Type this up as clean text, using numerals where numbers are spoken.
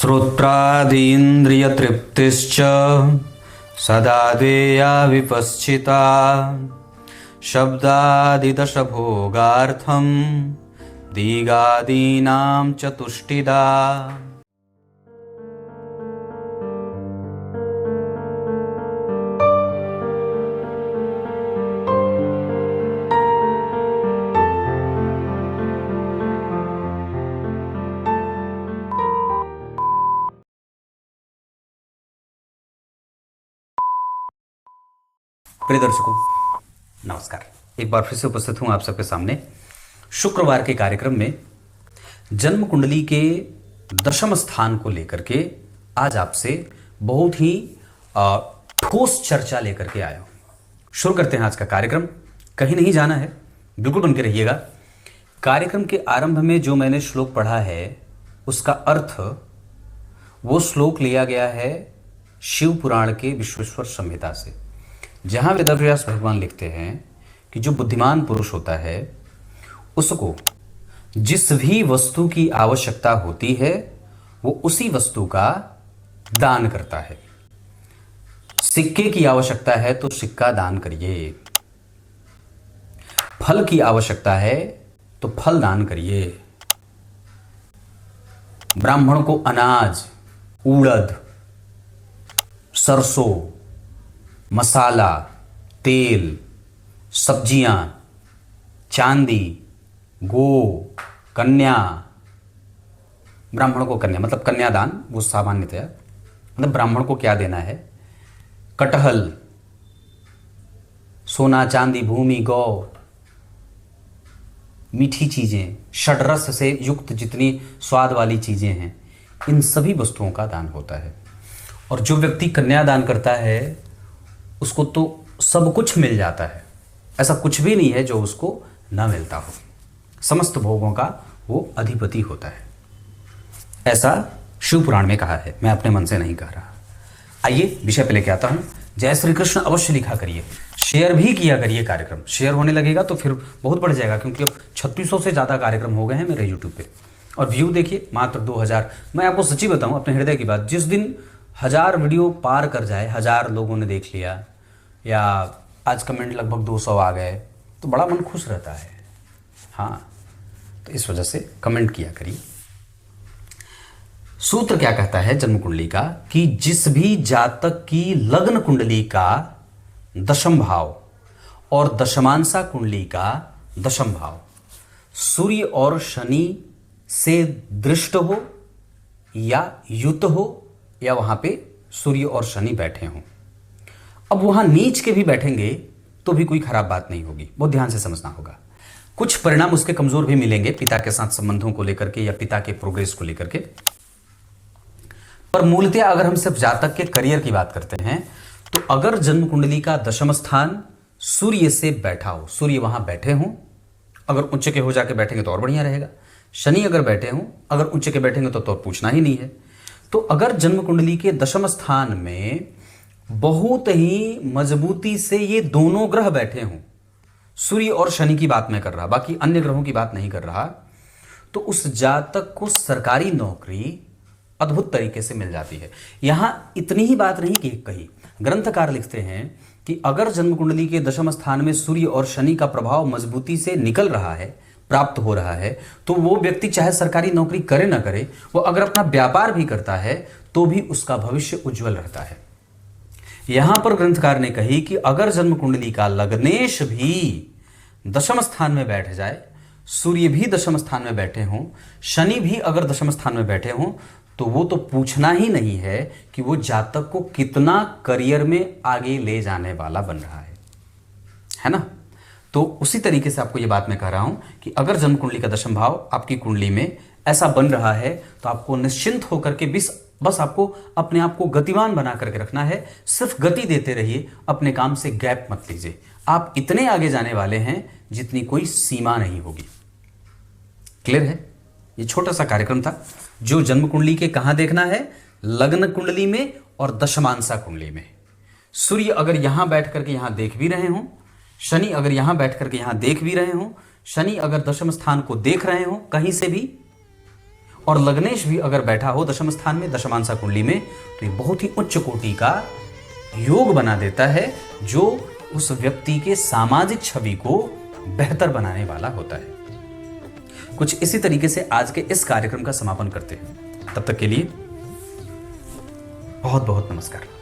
श्रोत्रादीन्द्रियतृप्तिश्च सदा देया विपश्चिता शब्दादिदशभोगार्थं दिगादीनां च तुष्टिदा। प्रिय दर्शकों नमस्कार, एक बार फिर से उपस्थित हूं आप सबके सामने शुक्रवार के कार्यक्रम में जन्म कुंडली के दशम स्थान को लेकर के आज आपसे बहुत ही ठोस चर्चा लेकर के आया हूं। शुरू करते हैं आज का कार्यक्रम। कहीं नहीं जाना है, बिल्कुल बन के रहिएगा। कार्यक्रम के आरंभ में जो मैंने श्लोक पढ़ा है उसका अर्थ, वो श्लोक लिया गया है शिव पुराण के विश्वेश्वर संहिता से, जहां वेदव्यास भगवान लिखते हैं कि जो बुद्धिमान पुरुष होता है उसको जिस भी वस्तु की आवश्यकता होती है वो उसी वस्तु का दान करता है। सिक्के की आवश्यकता है तो सिक्का दान करिए, फल की आवश्यकता है तो फल दान करिए, ब्राह्मण को अनाज, उड़द, सरसों, मसाला, तेल, सब्जियां, चांदी, गो, कन्या, ब्राह्मणों को कन्या मतलब कन्यादान, वो सामान्यतया मतलब ब्राह्मण को क्या देना है, कटहल, सोना चांदी, भूमि, गौ, मीठी चीजें, षड्रस से युक्त जितनी स्वाद वाली चीजें हैं, इन सभी वस्तुओं का दान होता है। और जो व्यक्ति कन्यादान करता है उसको तो सब कुछ मिल जाता है, ऐसा कुछ भी नहीं है जो उसको न मिलता हो। समस्त भोगों का वो अधिपति होता है, ऐसा शिव पुराण में कहा है, मैं अपने मन से नहीं कह रहा। आइए विषय पे लेके आता हूं। जय श्री कृष्ण अवश्य लिखा करिए, शेयर भी किया करिए। कार्यक्रम शेयर होने लगेगा तो फिर बहुत बढ़ जाएगा, क्योंकि अब 3600 से ज़्यादा कार्यक्रम हो गए हैं मेरे यूट्यूब पे, और व्यू देखिए मात्र 2000। मैं आपको सच्ची बताऊं अपने हृदय की बात, जिस दिन 1000 वीडियो पार कर जाए, 1000 लोगों ने देख लिया या आज कमेंट लगभग 200 आ गए, तो बड़ा मन खुश रहता है। हाँ, तो इस वजह से कमेंट किया करिए। सूत्र क्या कहता है जन्म कुंडली का, कि जिस भी जातक की लग्न कुंडली का दशम भाव और दशमांशा कुंडली का दशम भाव सूर्य और शनि से दृष्ट हो या युत हो, या वहां पे सूर्य और शनि बैठे हों। अब वहां नीच के भी बैठेंगे तो भी कोई खराब बात नहीं होगी, बहुत ध्यान से समझना होगा। कुछ परिणाम उसके कमजोर भी मिलेंगे पिता के साथ संबंधों को लेकर के या पिता के प्रोग्रेस को लेकर के, पर मूलतः अगर हम सिर्फ जातक के करियर की बात करते हैं तो अगर जन्म कुंडली का दशम स्थान सूर्य से बैठा हो, सूर्य वहां बैठे हों, अगर उच्च के हो जाके बैठेंगे तो और बढ़िया रहेगा। शनि अगर बैठे हों, अगर उच्च के बैठेंगे तो पूछना ही नहीं है। तो अगर जन्म कुंडली के दशम स्थान में बहुत ही मजबूती से ये दोनों ग्रह बैठे हों, सूर्य और शनि की बात मैं कर रहा, बाकी अन्य ग्रहों की बात नहीं कर रहा, तो उस जातक को सरकारी नौकरी अद्भुत तरीके से मिल जाती है। यहां इतनी ही बात नहीं की कही, ग्रंथकार लिखते हैं कि अगर जन्म कुंडली के दशम स्थान में सूर्य और शनि का प्रभाव मजबूती से निकल रहा है, प्राप्त हो रहा है, तो वो व्यक्ति चाहे सरकारी नौकरी करे ना करे, वो अगर अपना व्यापार भी करता है तो भी उसका भविष्य उज्जवल रहता है। यहां पर ग्रंथकार ने कही कि अगर जन्म कुंडली का लग्नेश भी दशम स्थान में बैठ जाए, सूर्य भी दशम स्थान में बैठे हों, शनि भी अगर दशम स्थान में बैठे हों, तो वो तो पूछना ही नहीं है कि वो जातक को कितना करियर में आगे ले जाने वाला बन रहा है ना। तो उसी तरीके से आपको ये बात मैं कह रहा हूं कि अगर जन्म कुंडली का दशम भाव आपकी कुंडली में ऐसा बन रहा है तो आपको निश्चिंत होकर के बस आपको अपने आप को गतिमान बना करके रखना है। सिर्फ गति देते रहिए, अपने काम से गैप मत लीजिए। आप इतने आगे जाने वाले हैं जितनी कोई सीमा नहीं होगी। क्लियर है? ये छोटा सा कार्यक्रम था जो जन्म कुंडली के कहां देखना है, लग्न कुंडली में और दशमांशा कुंडली में। सूर्य अगर यहां बैठ करके यहां देख भी रहे हों, शनि अगर यहां बैठ करके यहां देख भी रहे हों, शनि अगर दशम स्थान को देख रहे हों कहीं से भी, और लग्नेश भी अगर बैठा हो दशम स्थान में दशमांशा कुंडली में, तो ये बहुत ही उच्च कोटि का योग बना देता है, जो उस व्यक्ति के सामाजिक छवि को बेहतर बनाने वाला होता है। कुछ इसी तरीके से आज के इस कार्यक्रम का समापन करते हैं। तब तक के लिए बहुत बहुत नमस्कार।